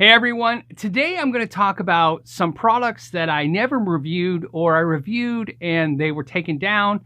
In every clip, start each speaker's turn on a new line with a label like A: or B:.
A: Hey everyone, today I'm going to talk about some products that I never reviewed or I reviewed and they were taken down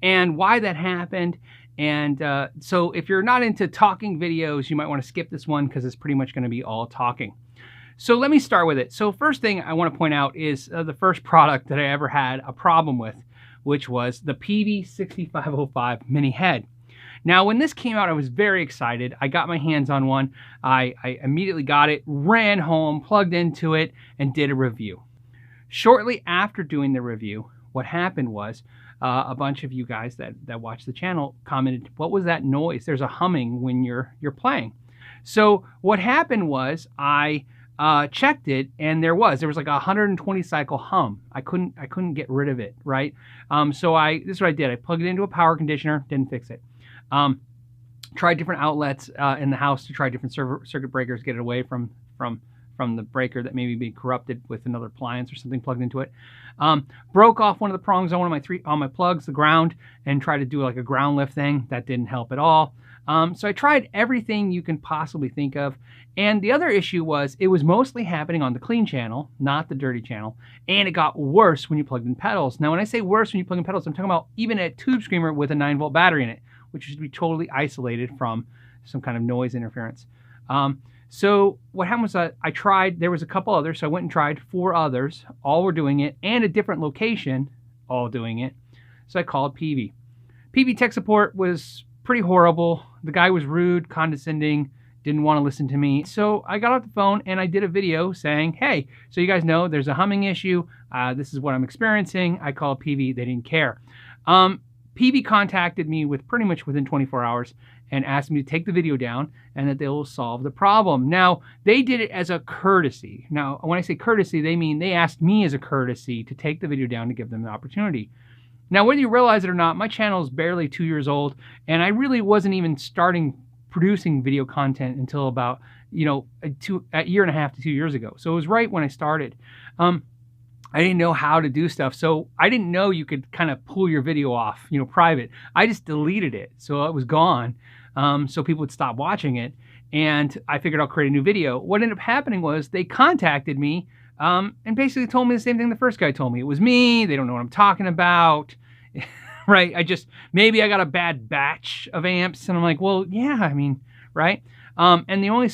A: and why that happened. And so if you're not into talking videos, you might want to skip this one because it's pretty much going to be all talking. So let me start with it. So first thing I want to point out is the first product that I ever had a problem with, which was the PV6505 mini head. Now, when this came out, I was very excited. I got my hands on one. I immediately got it, ran home, plugged into it, and did a review. Shortly after doing the review, what happened was a bunch of you guys that watch the channel commented, "What was that noise? There's a humming when you're playing." So what happened was I checked it, and there was like a 120 cycle hum. I couldn't get rid of it, right? So this is what I did. I plugged it into a power conditioner, didn't fix it. Tried different outlets in the house to try different circuit breakers, get it away from the breaker that maybe be corrupted with another appliance or something plugged into it. Broke off one of the prongs on one of my plugs, the ground, and tried to do like a ground lift thing. That didn't help at all. So I tried everything you can possibly think of. And the other issue was it was mostly happening on the clean channel, not the dirty channel. And it got worse when you plugged in pedals. Now, when I say worse when you plug in pedals, I'm talking about even a tube screamer with a 9-volt battery in it, which should be totally isolated from some kind of noise interference. So what happened was I tried, there was a couple others, so I went and tried 4 others, all were doing it, and a different location, all doing it. So I called PV. PV tech support was pretty horrible. The guy was rude, condescending, didn't want to listen to me. So I got off the phone and I did a video saying, hey, so you guys know there's a humming issue. This is what I'm experiencing. I called PV, they didn't care. PV contacted me pretty much within 24 hours and asked me to take the video down and that they will solve the problem. Now, they did it as a courtesy. Now, when I say courtesy, they mean they asked me as a courtesy to take the video down to give them the opportunity. Now, whether you realize it or not, my channel is barely 2 years old, and I really wasn't even starting producing video content until about, a year and a half to 2 years ago. So it was right when I started. I didn't know how to do stuff. So I didn't know you could kind of pull your video off, private. I just deleted it. So it was gone. So people would stop watching it. And I figured I'll create a new video. What ended up happening was they contacted me and basically told me the same thing the first guy told me. It was me. They don't know what I'm talking about. Right? Maybe I got a bad batch of amps. And I'm like, well, yeah, right? And the only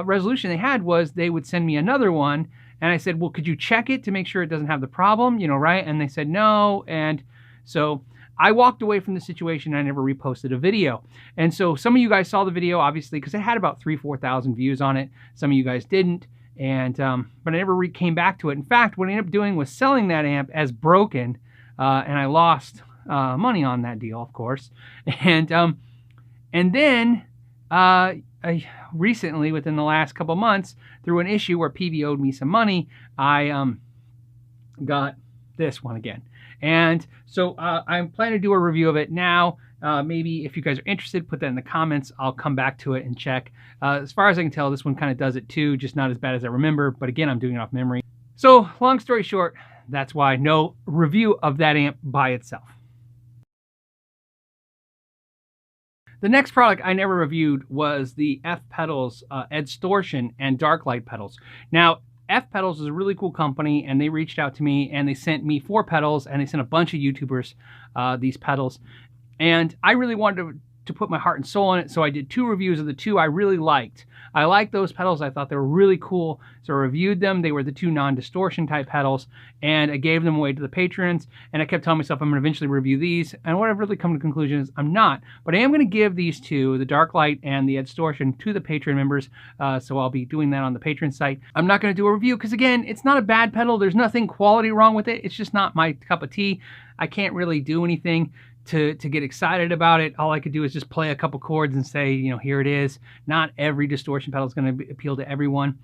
A: resolution they had was they would send me another one. And I said, well, could you check it to make sure it doesn't have the problem, right? And they said no. And so I walked away from the situation. And I never reposted a video. And so some of you guys saw the video, obviously, because it had about 3,000-4,000 views on it. Some of you guys didn't. And but I never came back to it. In fact, what I ended up doing was selling that amp as broken. And I lost money on that deal, of course. And then I recently, within the last couple months, through an issue where PV owed me some money, I got this one again. And so I'm planning to do a review of it now. Maybe if you guys are interested, put that in the comments. I'll come back to it and check. As far as I can tell, this one kind of does it too, just not as bad as I remember. But again, I'm doing it off memory. So long story short, that's why no review of that amp by itself. The next product I never reviewed was the Petals Edistortion and Dark Light pedals. Now, Petals is a really cool company, and they reached out to me, and they sent me 4 pedals, and they sent a bunch of YouTubers these pedals. And I really wanted to put my heart and soul in it, so I did 2 reviews of the 2 I really liked. I liked those pedals. I thought they were really cool, so I reviewed them. They were the 2 non-distortion type pedals, and I gave them away to the patrons, and I kept telling myself I'm going to eventually review these, and what I've really come to the conclusion is I'm not. But I am going to give these 2, the Dark Light and the Edistortion, to the Patreon members, so I'll be doing that on the Patreon site. I'm not going to do a review because, again, it's not a bad pedal. There's nothing quality wrong with it. It's just not my cup of tea. I can't really do anything to get excited about it. All I could do is just play a couple chords and say, here it is. Not every distortion pedal is going to appeal to everyone.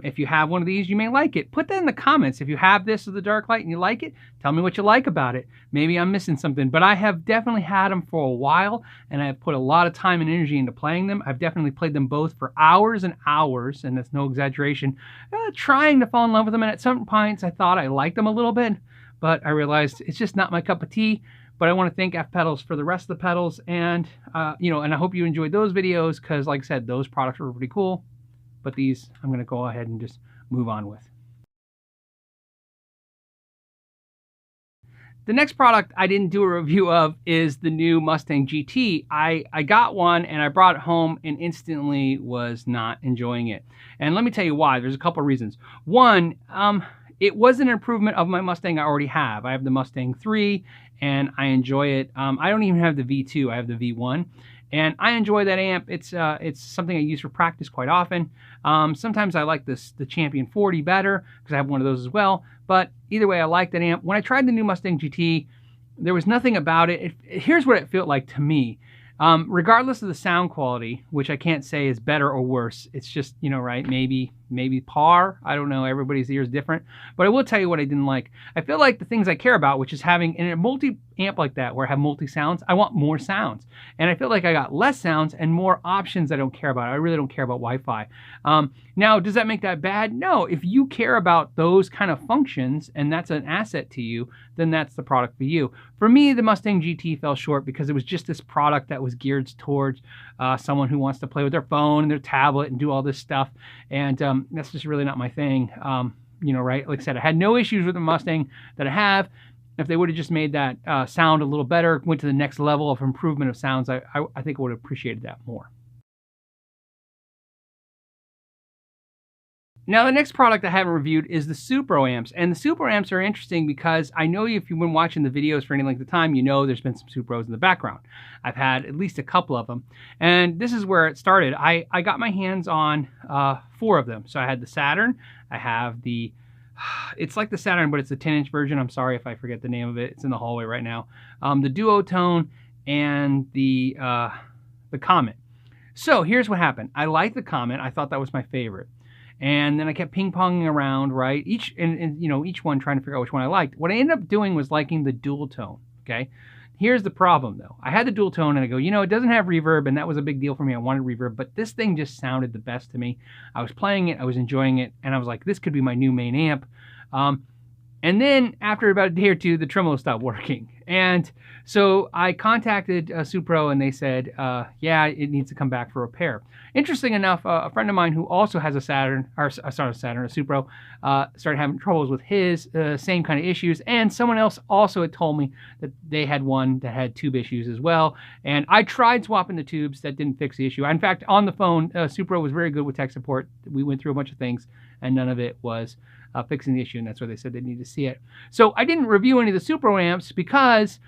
A: If you have one of these, you may like it. Put that in the comments. If you have this of the Dark Light and you like it, tell me what you like about it. Maybe I'm missing something, but I have definitely had them for a while, and I have put a lot of time and energy into playing them. I've definitely played them both for hours and hours, and that's no exaggeration, trying to fall in love with them. And at some points, I thought I liked them a little bit, but I realized it's just not my cup of tea. But I want to thank Petals for the rest of the pedals, and and I hope you enjoyed those videos because, like I said, those products were pretty cool. but these I'm going to go ahead and just move on with. The next product I didn't do a review of is the new Mustang GT. I got one and I brought it home and instantly was not enjoying it. And let me tell you why. There's a couple of reasons. One, it was an improvement of my Mustang I already have. I have the Mustang 3 and I enjoy it. I don't even have the V2, I have the V1. And I enjoy that amp. It's something I use for practice quite often. Sometimes I like the Champion 40 better because I have one of those as well. But either way, I like that amp. When I tried the new Mustang GT, there was nothing about it. Here's what it felt like to me. Regardless of the sound quality, which I can't say is better or worse, it's just, you know, right, maybe par. I don't know, everybody's ear is different. But I will tell you what I didn't like. I feel like the things I care about, which is having in a multi-amp like that where I have multi-sounds, I want more sounds. And I feel like I got less sounds and more options I don't care about. I really don't care about Wi-Fi. Now, does that make that bad? No. If you care about those kind of functions and that's an asset to you, then that's the product for you. For me, the Mustang GT fell short because it was just this product that was geared towards someone who wants to play with their phone and their tablet and do all this stuff. And that's just really not my thing. You know, right? Like I said, I had no issues with the Mustang that I have. If they would have just made that sound a little better, went to the next level of improvement of sounds, I think I would have appreciated that more. Now, the next product I haven't reviewed is the Supra Amps. And the Supra Amps are interesting because I know if you've been watching the videos for any length of time, you know there's been some Supras in the background. I've had at least a couple of them. And this is where it started. I got my hands on 4 of them. So I had the Saturn. I have the, it's like the Saturn, but it's a 10-inch version. I'm sorry if I forget the name of it. It's in the hallway right now. The Duotone and the Comet. So here's what happened. I liked the Comet. I thought that was my favorite. And then I kept ping-ponging around, right? Each one trying to figure out which one I liked. What I ended up doing was liking the dual tone, okay? Here's the problem, though. I had the dual tone, and I go, you know, it doesn't have reverb, and that was a big deal for me. I wanted reverb, but this thing just sounded the best to me. I was playing it, I was enjoying it, and I was like, this could be my new main amp. And then after about a day or two, the tremolo stopped working. And so I contacted Supra and they said, yeah, it needs to come back for repair. Interesting enough, a friend of mine who also has a Saturn, or sorry, a Supra, started having troubles with his same kind of issues. And someone else also had told me that they had one that had tube issues as well. And I tried swapping the tubes. That didn't fix the issue. In fact, on the phone, Supra was very good with tech support. We went through a bunch of things and none of it was fixing the issue, and that's why they said they need to see it. So I didn't review any of the Supra amps because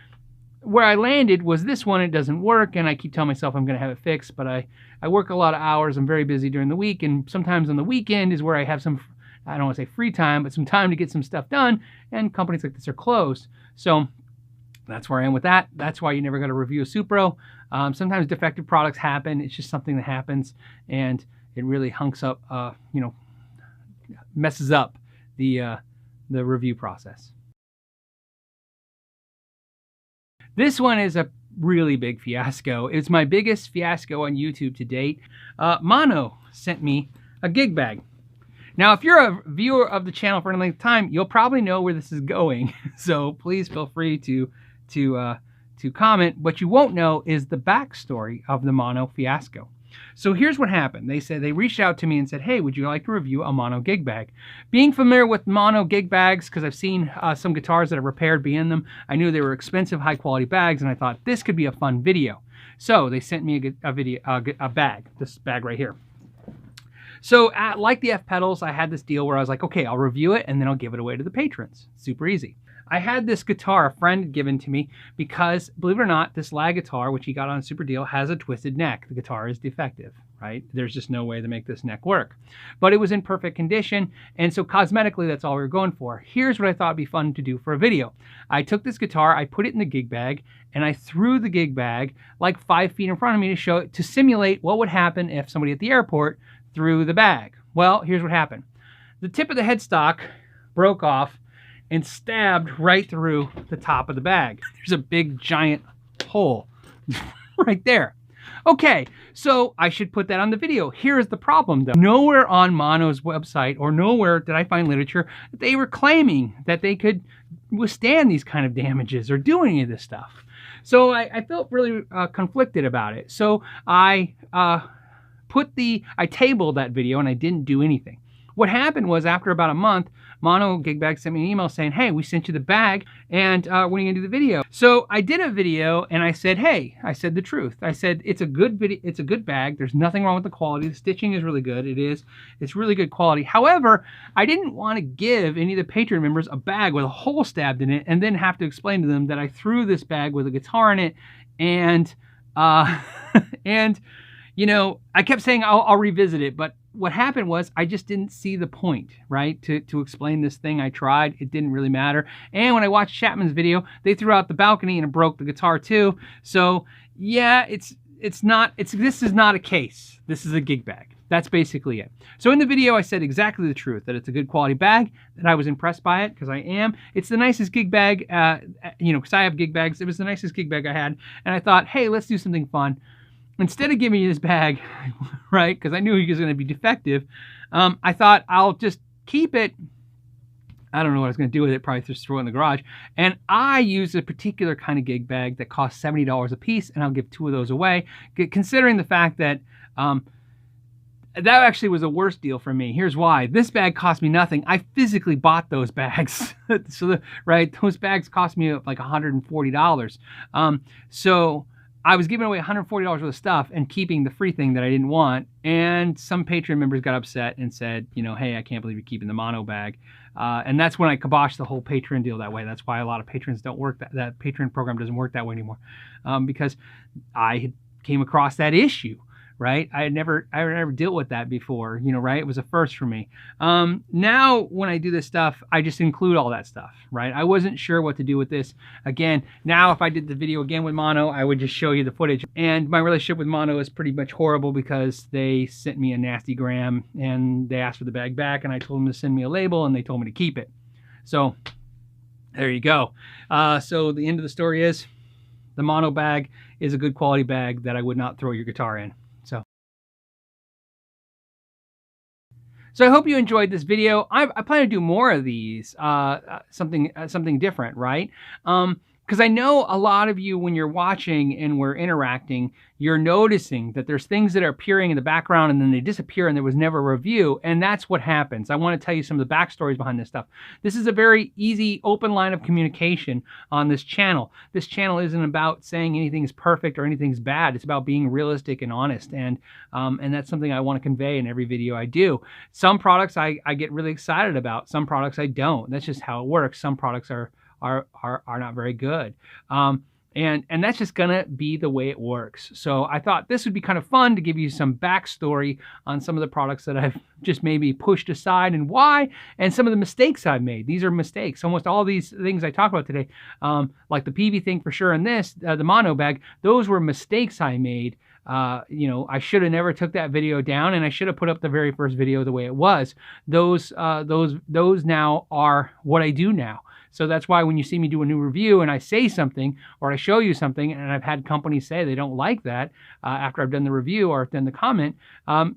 A: where I landed was this one. It doesn't work, and I keep telling myself I'm going to have it fixed, but I work a lot of hours. I'm very busy during the week, and sometimes on the weekend is where I have some, I don't want to say free time, but some time to get some stuff done, and companies like this are closed. So that's where I am with that. That's why you never got to review a Supra. Sometimes defective products happen. It's just something that happens, and it really hunks up, you know, messes up the review process. This one is a really big fiasco. It's my biggest fiasco on YouTube to date. Mono sent me a gig bag. Now, if you're a viewer of the channel for any length of time, you'll probably know where this is going. So please feel free to comment. What you won't know is the backstory of the Mono fiasco. So here's what happened. They said they reached out to me and said, hey, would you like to review a Mono gig bag? Being familiar with Mono gig bags, because I've seen some guitars that are repaired be in them, I knew they were expensive, high quality bags, and I thought this could be a fun video. So they sent me a bag, this bag right here. So like the Petals, I had this deal where I was like, okay, I'll review it and then I'll give it away to the patrons. Super easy. I had this guitar a friend had given to me because, believe it or not, this lag guitar, which he got on a super deal, has a twisted neck. The guitar is defective, right? There's just no way to make this neck work. But it was in perfect condition, and so cosmetically, that's all we were going for. Here's what I thought would be fun to do for a video. I took this guitar, I put it in the gig bag, and I threw the gig bag like 5 feet in front of me to show it, to simulate what would happen if somebody at the airport threw the bag. Well, here's what happened. The tip of the headstock broke off and stabbed right through the top of the bag. There's a big giant hole right there. Okay, so I should put that on the video. Here's the problem though. Nowhere on Mono's website or nowhere did I find literature that they were claiming that they could withstand these kind of damages or do any of this stuff. So I felt really conflicted about it. So I I tabled that video and I didn't do anything. What happened was, after about a month, Mono Gig Bag sent me an email saying, hey, we sent you the bag, and when are you gonna do the video? So I did a video and I said, hey, I said the truth. I said, it's a good video, it's a good bag. There's nothing wrong with the quality. The stitching is really good. It's really good quality. However, I didn't want to give any of the Patreon members a bag with a hole stabbed in it and then have to explain to them that I threw this bag with a guitar in it, and and you know, I kept saying I'll revisit it, but what happened was I just didn't see the point, right? To explain this thing. I tried, it didn't really matter. And when I watched Chapman's video, they threw out the balcony and it broke the guitar too. So yeah, this is not a case. This is a gig bag. That's basically it. So in the video, I said exactly the truth, that it's a good quality bag, that I was impressed by it, because I am. It's the nicest gig bag, you know, because I have gig bags. It was the nicest gig bag I had. And I thought, hey, let's do something fun. Instead of giving you this bag, right, because I knew he was going to be defective, I thought I'll just keep it. I don't know what I was going to do with it, probably just throw it in the garage. And I use a particular kind of gig bag that costs $70 a piece, and I'll give 2 of those away, considering the fact that that actually was a worse deal for me. Here's why. This bag cost me nothing. I physically bought those bags. So, right, those bags cost me like $140. So I was giving away $140 worth of stuff and keeping the free thing that I didn't want. And some Patreon members got upset and said, you know, hey, I can't believe you're keeping the mono bag. And that's when I kiboshed the whole Patreon deal that way. That's why a lot of patrons don't work, that Patreon program doesn't work that way anymore. Because I had came across that issue, right? I had never dealt with that before, you know, right? It was a first for me. Now, when I do this stuff, I just include all that stuff, right? I wasn't sure what to do with this. Again, now if I did the video again with Mono, I would just show you the footage. And my relationship with Mono is pretty much horrible, because they sent me a nasty gram and they asked for the bag back, and I told them to send me a label and they told me to keep it. So there you go. So the end of the story is the Mono bag is a good quality bag that I would not throw your guitar in. So I hope you enjoyed this video. I plan to do more of these, something different, right? Because I know a lot of you, when you're watching and we're interacting, you're noticing that there's things that are appearing in the background and then they disappear and there was never a review, and that's what happens. I want to tell you some of the backstories behind this stuff. This is a very easy, open line of communication on this channel. This channel isn't about saying anything's perfect or anything's bad. It's about being realistic and honest, and that's something I want to convey in every video I do. Some products I get really excited about. Some products I don't. That's just how it works. Some products are not very good. And that's just gonna be the way it works. So I thought this would be kind of fun to give you some backstory on some of the products that I've just maybe pushed aside and why, and some of the mistakes I've made. These are mistakes. Almost all these things I talk about today, like the PV thing for sure, and this, the mono bag, those were mistakes I made. You know, I should have never took that video down, and I should have put up the very first video the way it was. Those now are what I do now. So that's why when you see me do a new review and I say something or I show you something, and I've had companies say they don't like that after I've done the review or I've done the comment,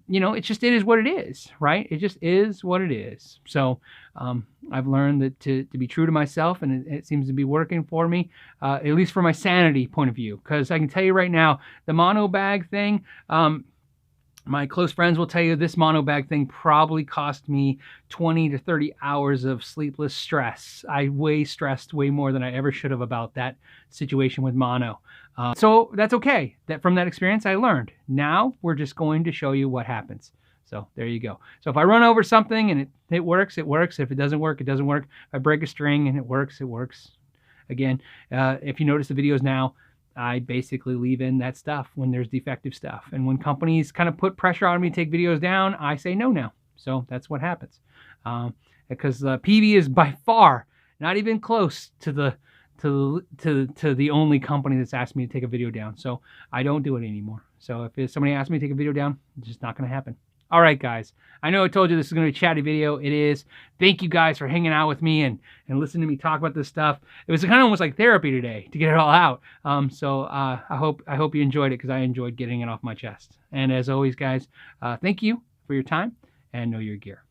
A: you know, it is what it is, right? It just is what it is. So I've learned that to be true to myself, and it seems to be working for me, at least for my sanity point of view. Because I can tell you right now, the mono bag thing, my close friends will tell you this mono bag thing probably cost me 20 to 30 hours of sleepless stress. I stressed way more than I ever should have about that situation with mono. So that's okay. From that experience, I learned. Now we're just going to show you what happens. So there you go. So if I run over something and it works, it works. If it doesn't work, it doesn't work. If I break a string and it works, it works. Again, if you notice the videos now, I basically leave in that stuff when there's defective stuff. And when companies kind of put pressure on me to take videos down, I say no now. So that's what happens. Because PV is by far not even close to the only company that's asked me to take a video down. So I don't do it anymore. So if somebody asks me to take a video down, it's just not going to happen. All right, guys. I know I told you this is going to be a chatty video. It is. Thank you guys for hanging out with me and listening to me talk about this stuff. It was kind of almost like therapy today to get it all out. So I hope you enjoyed it, because I enjoyed getting it off my chest. And as always, guys, thank you for your time, and know your gear.